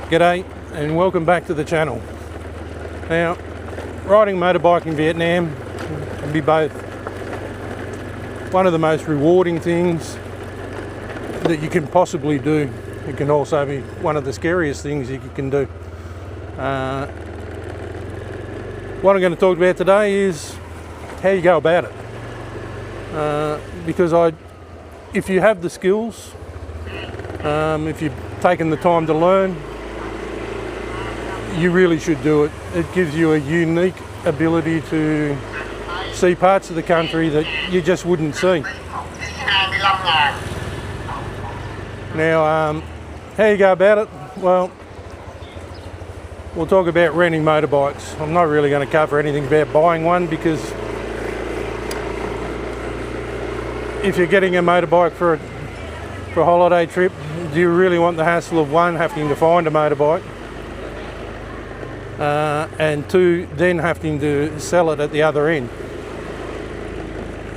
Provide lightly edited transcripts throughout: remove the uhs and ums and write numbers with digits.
G'day and welcome back to the channel. Now, riding a motorbike in Vietnam can be both one of the most rewarding things that you can possibly do. It can also be one of the scariest things you can do. What I'm going to talk about today is how you go about it. Because if you have the skills, if you've taken the time to learn, you really should do it. It gives you a unique ability to see parts of the country that you just wouldn't see. Now, how you go about it? Well, we'll talk about renting motorbikes. I'm not really going to cover anything about buying one, because if you're getting a motorbike for a holiday trip, do you really want the hassle of one, having to find a motorbike, and two, then having to sell it at the other end?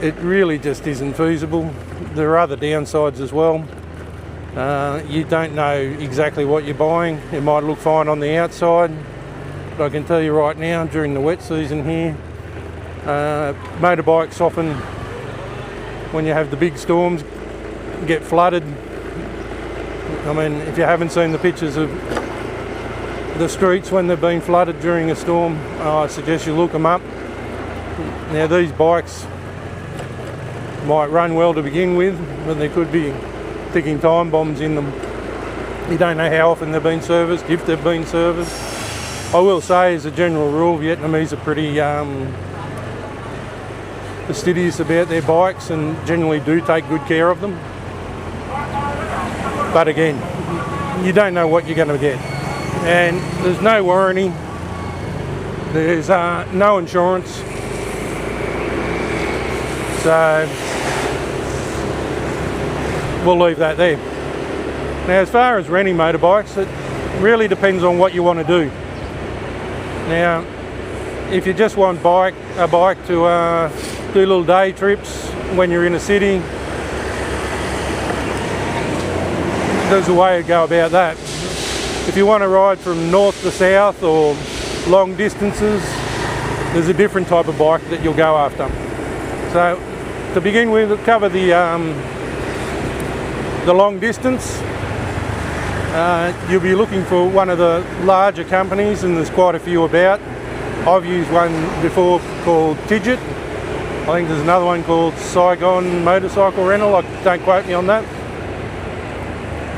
It really just isn't feasible. There are other downsides as well. You don't know exactly what you're buying. It might look fine on the outside, but I can tell you right now, during the wet season here, motorbikes often, when you have the big storms, get flooded. I mean, if you haven't seen the pictures of the streets when they've been flooded during a storm, I suggest you look them up. Now, these bikes might run well to begin with, but there could be ticking time bombs in them. You don't know how often they've been serviced, if they've been serviced. I will say, as a general rule, Vietnamese are pretty fastidious about their bikes and generally do take good care of them. But again, you don't know what you're going to get. And there's no warranty, there's no insurance, so we'll leave that there. Now, as far as renting motorbikes, it really depends on what you want to do. Now, if you just want a bike to do little day trips when you're in a city, there's a way to go about that. If you want to ride from north to south or long distances, there's a different type of bike that you'll go after. So, to begin with, we'll cover the long distance. You'll be looking for one of the larger companies, and there's quite a few about. I've used one before called Tidget. I think there's another one called Saigon Motorcycle Rental. Don't quote me on that.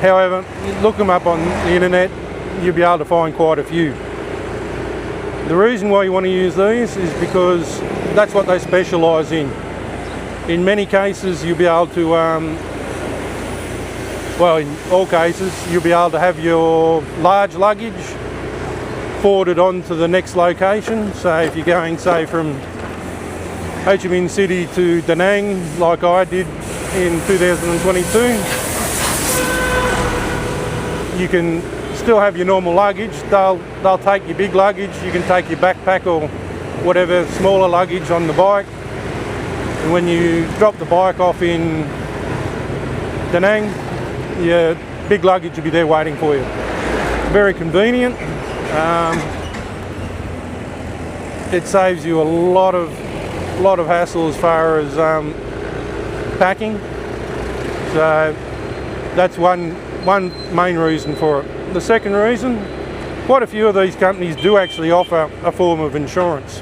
However, look them up on the internet, you'll be able to find quite a few. The reason why you want to use these is because that's what they specialise in. In many cases, you'll be able to, well, in all cases, you'll be able to have your large luggage forwarded on to the next location. So if you're going, say, from Ho Chi Minh City to Da Nang, like I did in 2022, you can still have your normal luggage. They'll take your big luggage. You can take your backpack or whatever smaller luggage on the bike. And when you drop the bike off in Da Nang, your big luggage will be there waiting for you. Very convenient. It saves you a lot of hassle as far as packing. So that's one main reason for it. The second reason, quite a few of these companies do actually offer a form of insurance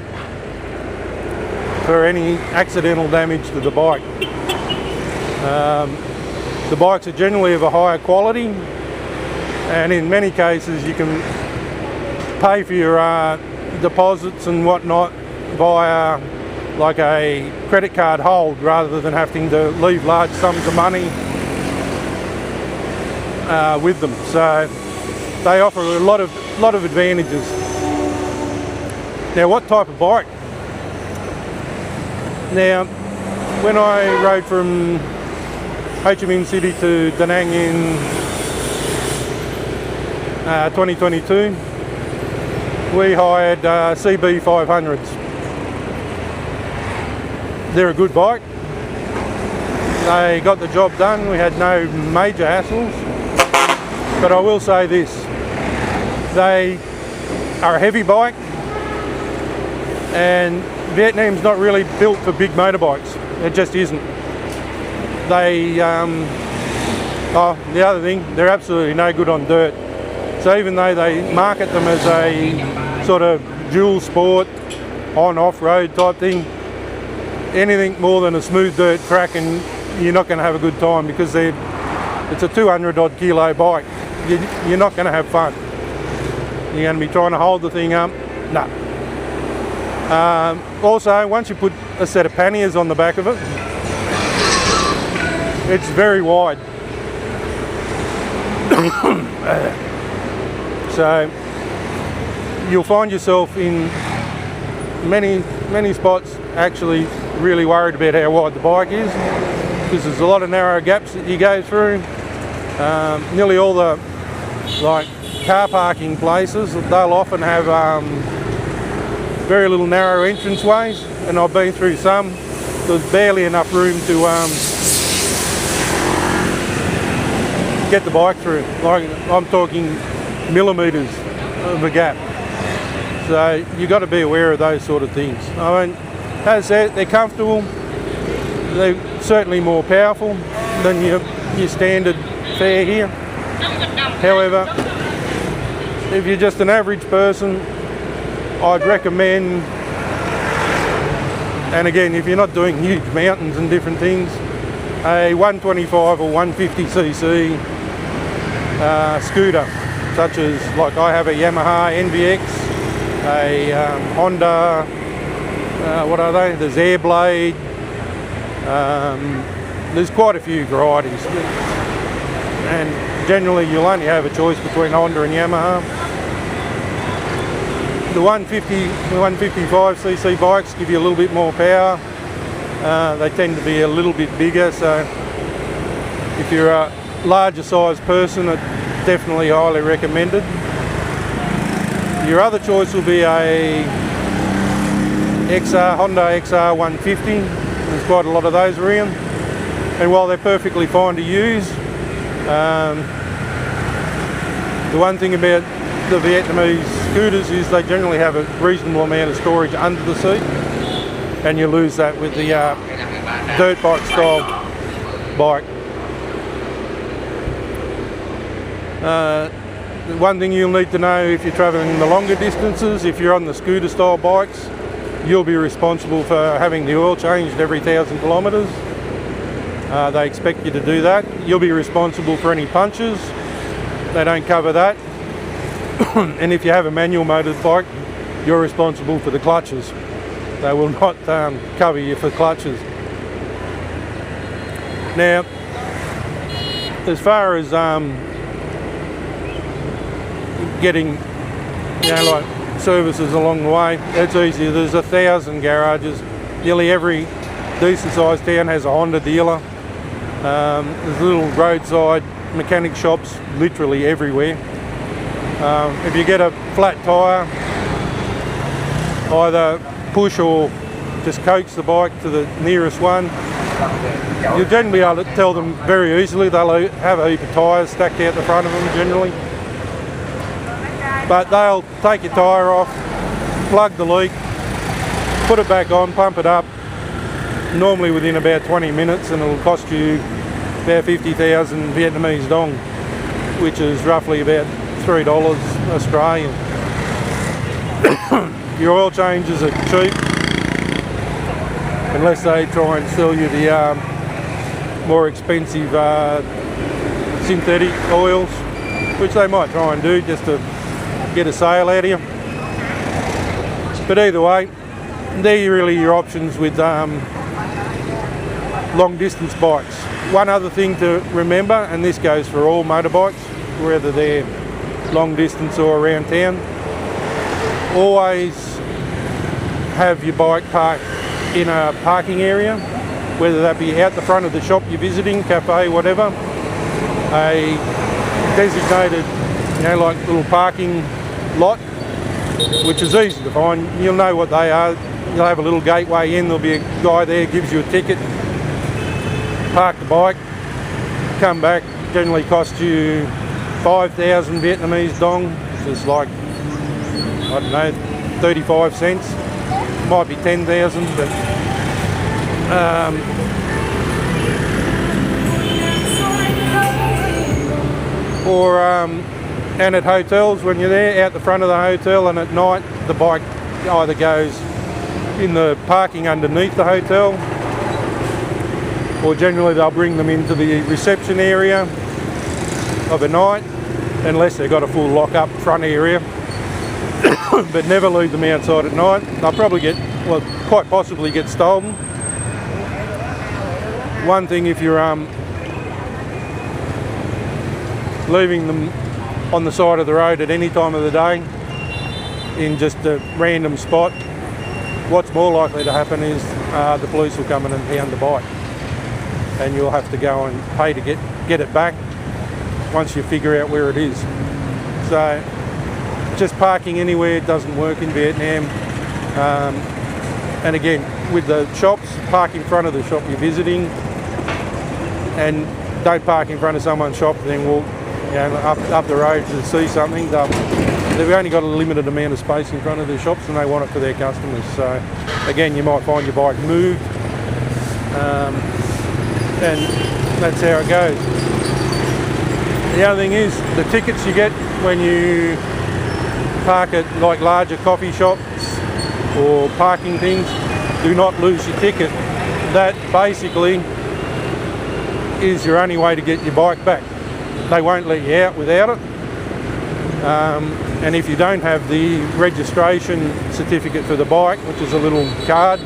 for any accidental damage to the bike. The bikes are generally of a higher quality, and in many cases you can pay for your deposits and whatnot via like a credit card hold, rather than having to leave large sums of money with them. So they offer a lot of advantages. Now, what type of bike? Now, when I rode from Ho Chi Minh City to Da Nang in 2022, we hired CB 500s. They're a good bike. They got the job done. We had no major hassles. But I will say this, They are a heavy bike, and Vietnam's not really built for big motorbikes. It just isn't. They, the other thing, they're absolutely no good on dirt. So even though they market them as a sort of dual sport, on-off-road type thing, anything more than a smooth dirt track and you're not going to have a good time, because it's a 200 odd kilo bike. You're not going to have fun. You're going to be trying to hold the thing up. No. Also, once you put a set of panniers on the back of it, it's very wide. So you'll find yourself in many spots actually really worried about how wide the bike is, because there's a lot of narrow gaps that you go through. Nearly all the car parking places, they'll often have very little narrow entrance ways, and I've been through some. There's barely enough room to get the bike through. Like, I'm talking millimetres of a gap. So you've got to be aware of those sort of things. I mean, as I said, they're comfortable. They're certainly more powerful than your standard fare here. However, if you're just an average person, I'd recommend, and again, if you're not doing huge mountains and different things, a 125 or 150cc scooter, such as, like, I have a Yamaha NVX, a Honda, what are they? There's Airblade. There's quite a few varieties, and generally you'll only have a choice between Honda and Yamaha. The 155cc bikes give you a little bit more power. They tend to be a little bit bigger, so if you're a larger size person, it's definitely highly recommended. Your other choice will be a Honda XR 150. There's quite a lot of those around, and while they're perfectly fine to use, the one thing about the Vietnamese scooters is they generally have a reasonable amount of storage under the seat, and you lose that with the dirt bike style bike. The one thing you'll need to know if you're travelling the longer distances, if you're on the scooter style bikes, you'll be responsible for having the oil changed every 1,000 kilometres. They expect you to do that. You'll be responsible for any punches. They don't cover that. And if you have a manual motorbike, you're responsible for the clutches. They will not cover you for clutches. Now, as far as getting, services along the way, that's easy. There's 1,000 garages. Nearly every decent sized town has a Honda dealer. There's little roadside mechanic shops literally everywhere. If you get a flat tyre, either push or just coax the bike to the nearest one. You'll generally be able to tell them very easily. They'll have a heap of tyres stacked out the front of them generally. But they'll take your tyre off, plug the leak, put it back on, pump it up, normally within about 20 minutes, and it'll cost you about 50,000 Vietnamese dong, which is roughly about $3 Australian. Your oil changes are cheap, unless they try and sell you the more expensive synthetic oils, which they might try and do just to get a sale out of you. But either way, they're really your options with long distance bikes. One other thing to remember, and this goes for all motorbikes, whether they're long distance or around town, always have your bike parked in a parking area, whether that be out the front of the shop you're visiting, cafe, whatever, a designated, little parking lot, which is easy to find. You'll know what they are. You'll have a little gateway in, there'll be a guy there, gives you a ticket, park the bike, come back, generally costs you 5,000 Vietnamese dong, is like, I don't know, 35 cents. Might be 10,000, but and at hotels, when you're there out the front of the hotel, and at night the bike either goes in the parking underneath the hotel, or generally they'll bring them into the reception area of a night, unless they've got a full lock-up front area. But never leave them outside at night. They'll probably quite possibly get stolen. One thing, if you're leaving them on the side of the road at any time of the day in just a random spot, what's more likely to happen is the police will come in and pound the bike, and you'll have to go and pay to get it back once you figure out where it is. So just parking anywhere doesn't work in Vietnam. And again, with the shops, park in front of the shop you're visiting, and don't park in front of someone's shop, then walk up the road to see something. They've only got a limited amount of space in front of their shops, and they want it for their customers. So again, you might find your bike moved, and that's how it goes. The other thing is the tickets you get when you park at like larger coffee shops or parking things. Do not lose your ticket. That basically is your only way to get your bike back. They won't let you out without it. And if you don't have the registration certificate for the bike, which is a little card,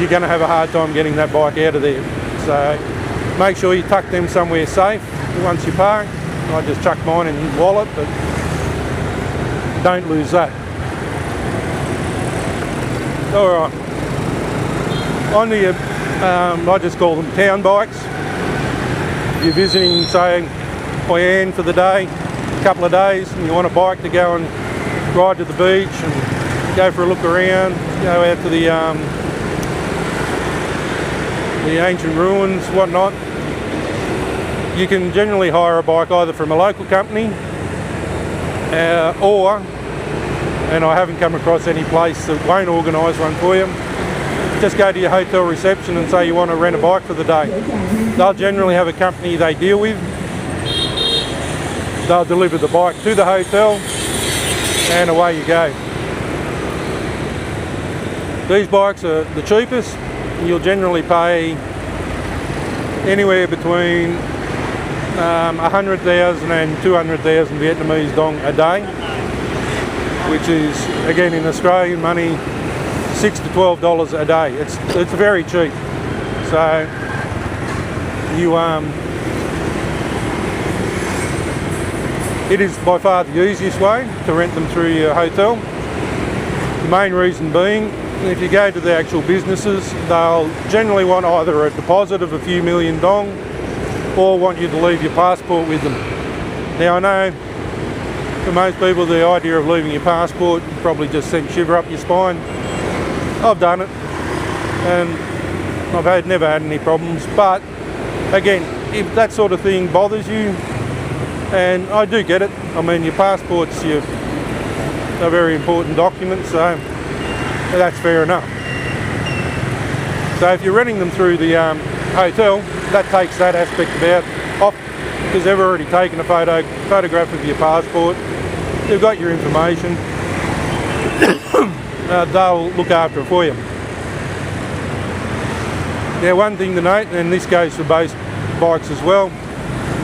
you're going to have a hard time getting that bike out of there. So make sure you tuck them somewhere safe once you park. I just chuck mine in your wallet, but don't lose that. Alright, on to your, I just call them town bikes. You're visiting, say, Hoi An for the day, a couple of days, and you want a bike to go and ride to the beach and go for a look around, go out to the ancient ruins, whatnot. You can generally hire a bike either from a local company or, and I haven't come across any place that won't organise one for you, just go to your hotel reception and say you want to rent a bike for the day. They'll generally have a company they deal with. They'll deliver the bike to the hotel and away you go. These bikes are the cheapest. You'll generally pay anywhere between 100,000 and 200,000 Vietnamese dong a day, which is, again, in Australian money, $6 to $12 a day. It's very cheap. So you it is by far the easiest way to rent them through your hotel. The main reason being, if you go to the actual businesses, they'll generally want either a deposit of a few million dong or want you to leave your passport with them. Now I know for most people the idea of leaving your passport probably just sends shiver up your spine. I've done it and I've never had any problems, but again, if that sort of thing bothers you, and I do get it, I mean your passport's a very important document, so that's fair enough. So if you're renting them through the hotel, that takes that aspect off, because they've already taken a photograph of your passport, they've got your information, they'll look after it for you. Now one thing to note, and this goes for both bikes as well,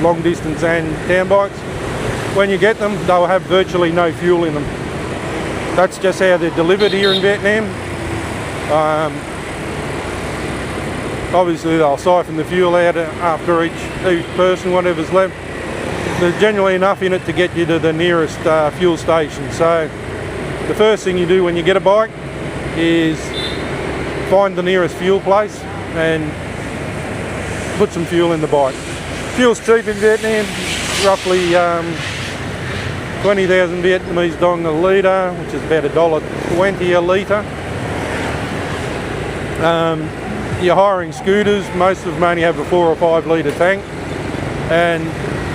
long distance and town bikes, when you get them they'll have virtually no fuel in them. That's just how they're delivered here in Vietnam. Obviously they'll siphon the fuel out after each person, whatever's left. There's generally enough in it to get you to the nearest fuel station. So the first thing you do when you get a bike is find the nearest fuel place and put some fuel in the bike. Fuel's cheap in Vietnam, roughly 20,000 Vietnamese dong a litre, which is about $1.20 a litre. You're hiring scooters, most of them only have a 4 or 5 litre tank, and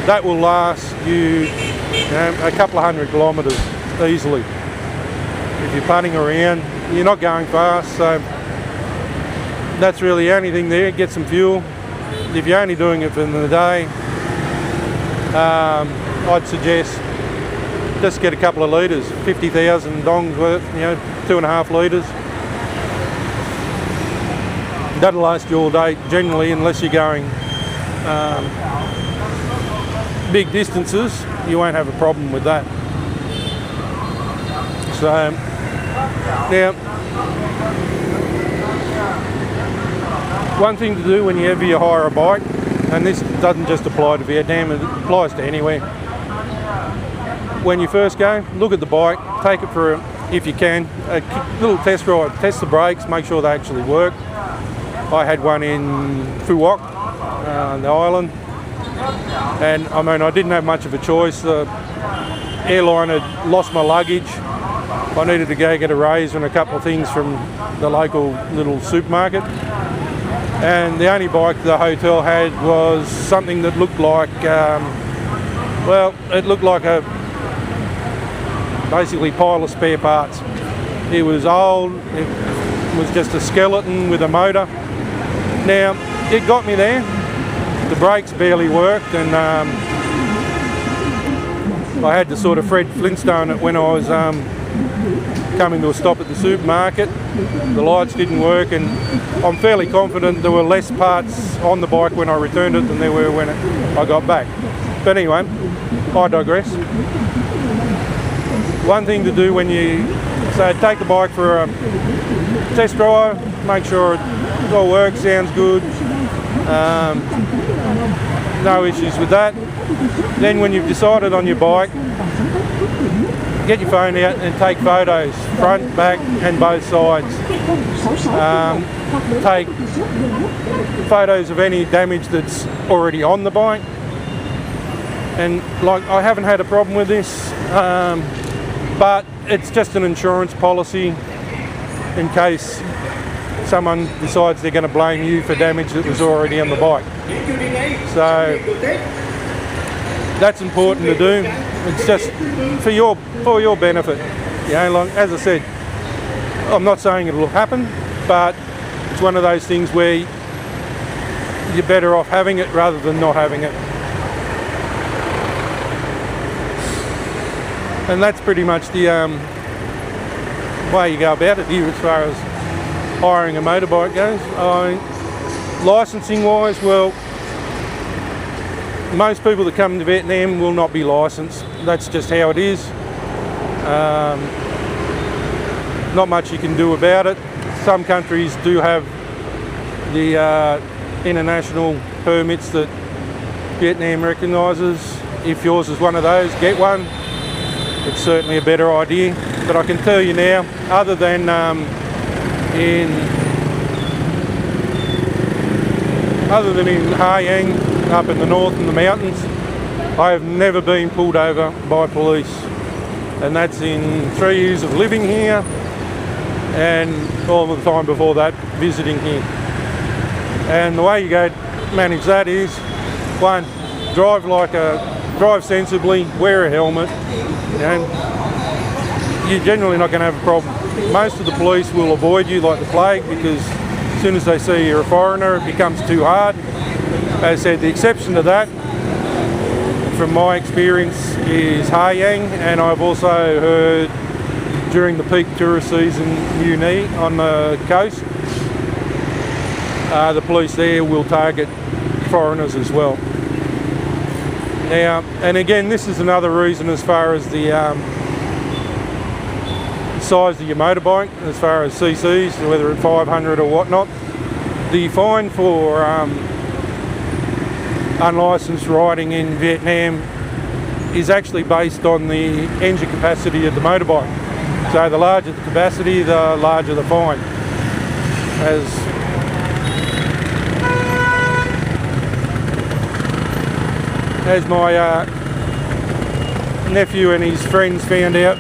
that will last you a couple of 100 kilometres easily. If you're putting around, you're not going fast, so that's really the only thing there. Get some fuel. If you're only doing it for the day, I'd suggest just get a couple of litres, 50,000 dongs worth, 2.5 litres. That'll last you all day generally, unless you're going big distances. You won't have a problem with that. So now, one thing to do whenever you hire a bike, and this doesn't just apply to Vietnam, it applies to anywhere. When you first go, look at the bike, take it for, if you can, a little test ride. Test the brakes, make sure they actually work. I had one in Phu Quoc, the island, and I mean, I didn't have much of a choice. The airline had lost my luggage. I needed to go get a razor and a couple of things from the local little supermarket. And the only bike the hotel had was something that looked like, it looked like a basically pile of spare parts. It was old, it was just a skeleton with a motor. Now, it got me there. The brakes barely worked, and I had to sort of Fred Flintstone it when I was coming to a stop at the supermarket. The lights didn't work, and I'm fairly confident there were less parts on the bike when I returned it than there were when I got back. But anyway, I digress. One thing to do when you take the bike for a test drive, make sure it all works, sounds good, no issues with that. Then when you've decided on your bike, get your phone out and take photos, front, back and both sides. Take photos of any damage that's already on the bike. And like, I haven't had a problem with this, but it's just an insurance policy in case someone decides they're going to blame you for damage that was already on the bike. So that's important to do. It's just for your benefit. Like, as I said, I'm not saying it'll happen, but it's one of those things where you're better off having it rather than not having it. And that's pretty much the way you go about it here as far as hiring a motorbike goes. Licensing wise, well, most people that come to Vietnam will not be licensed. That's just how it is. Not much you can do about it. Some countries do have the international permits that Vietnam recognises. If yours is one of those, get one. It's certainly a better idea. But I can tell you now, other than in Ha Giang, up in the north in the mountains, I have never been pulled over by police. And that's in 3 years of living here and all the time before that visiting here. And the way you go manage that is, one, drive sensibly, wear a helmet, and you're generally not going to have a problem. Most of the police will avoid you like the plague, because as soon as they see you're a foreigner, it becomes too hard. As I said, the exception to that, from my experience, is Ha Giang, and I've also heard during the peak tourist season, Uni on the coast, the police there will target foreigners as well. Now, and again, this is another reason as far as the size of your motorbike, as far as CCs, whether it's 500 or whatnot. The fine for unlicensed riding in Vietnam is actually based on the engine capacity of the motorbike. So the larger the capacity, the larger the fine. As my nephew and his friends found out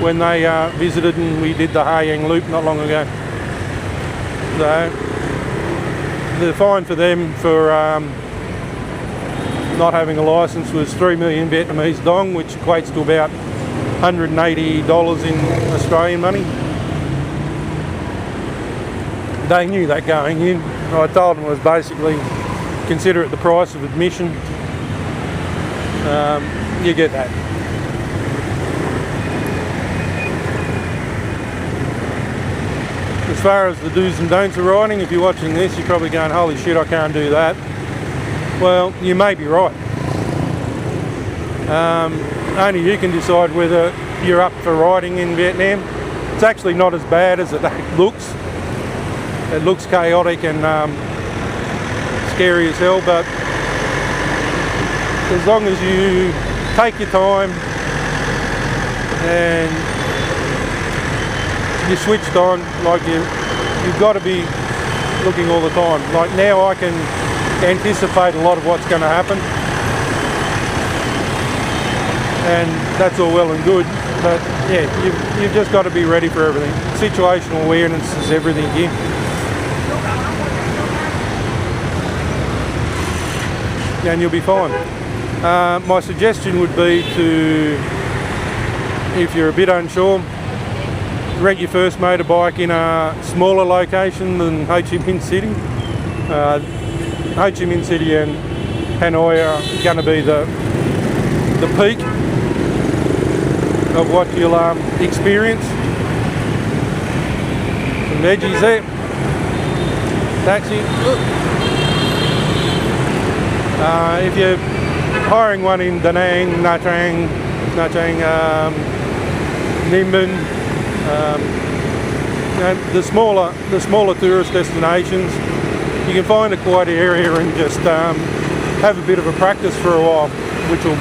when they visited and we did the Ha Giang loop not long ago. So the fine for them for not having a license was 3 million Vietnamese dong, which equates to about $180 in Australian money. They knew that going in. I told them it was basically consider it the price of admission. You get that. As far as the do's and don'ts of riding, if you're watching this, you're probably going, holy shit, I can't do that. Well, you may be right. Only you can decide whether you're up for riding in Vietnam. It's actually not as bad as it looks. It looks chaotic and scary as hell, but as long as you take your time and you're switched on, like you've got to be looking all the time. Like now I can anticipate a lot of what's going to happen, and that's all well and good, but yeah, you've just got to be ready for everything. Situational awareness is everything here. And you'll be fine. My suggestion would be to, if you're a bit unsure, rent your first motorbike in a smaller location than Ho Chi Minh City. Ho Chi Minh City and Hanoi are going to be the peak of what you'll experience. Some veggies there. Taxi. If you're hiring one in Da Nang, Nha Trang, Ninh Bình, the smaller tourist destinations, you can find a quiet area and just have a bit of a practice for a while, which will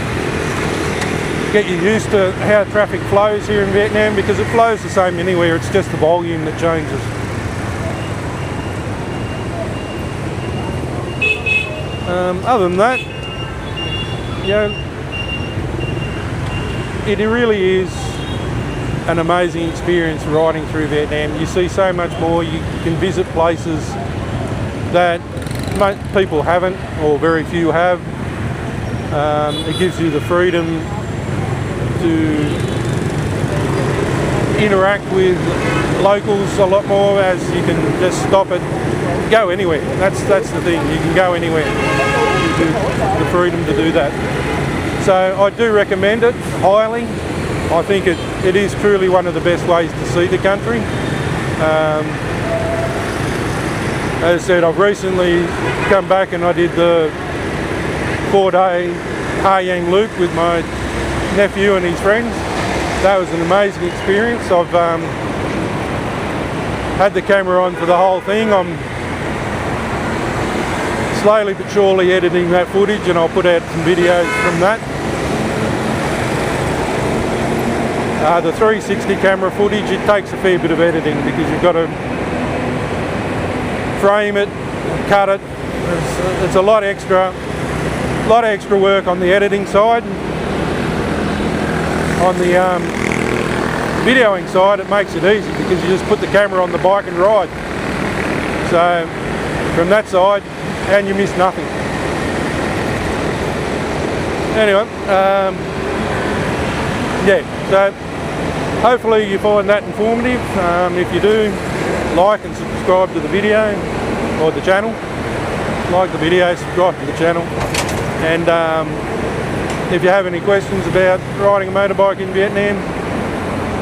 get you used to how traffic flows here in Vietnam, because it flows the same anywhere, it's just the volume that changes. Other than that, you know, it really is an amazing experience riding through Vietnam. You see so much more, you can visit places that most people haven't, or very few have. It gives you the freedom to interact with locals a lot more, as you can just stop it, go anywhere. That's the thing, you can go anywhere. You have the freedom to do that. So I do recommend it highly. I think it is truly one of the best ways to see the country. As I said, I've recently come back and I did the 4-day Ha Giang Loop with my nephew and his friends. That was an amazing experience. I've had the camera on for the whole thing. I'm slowly but surely editing that footage, and I'll put out some videos from that. The 360 camera footage, it takes a fair bit of editing because you've got to frame it, cut it. It's a lot extra work on the editing side. On the videoing side, it makes it easy because you just put the camera on the bike and ride. So from that side, and you miss nothing. Anyway, yeah, so hopefully you find that informative. If you do, like and subscribe to the video or the channel. Like the video, subscribe to the channel. And if you have any questions about riding a motorbike in Vietnam,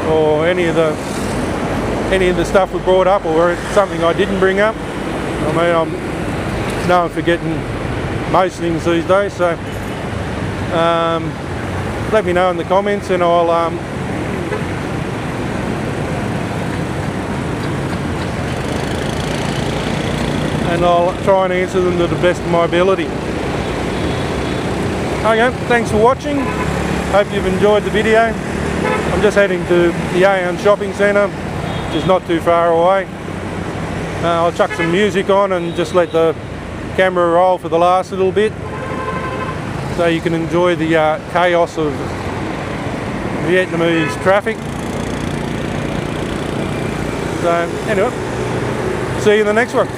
or any of the stuff we brought up, or something I didn't bring up, I mean, I'm known for getting most things these days, so let me know in the comments, and I'll try and answer them to the best of my ability. Okay, thanks for watching. Hope you've enjoyed the video. I'm just heading to the Aeon shopping centre, which is not too far away. I'll chuck some music on and just let the camera roll for the last little bit, so you can enjoy the chaos of Vietnamese traffic. So anyway, see you in the next one.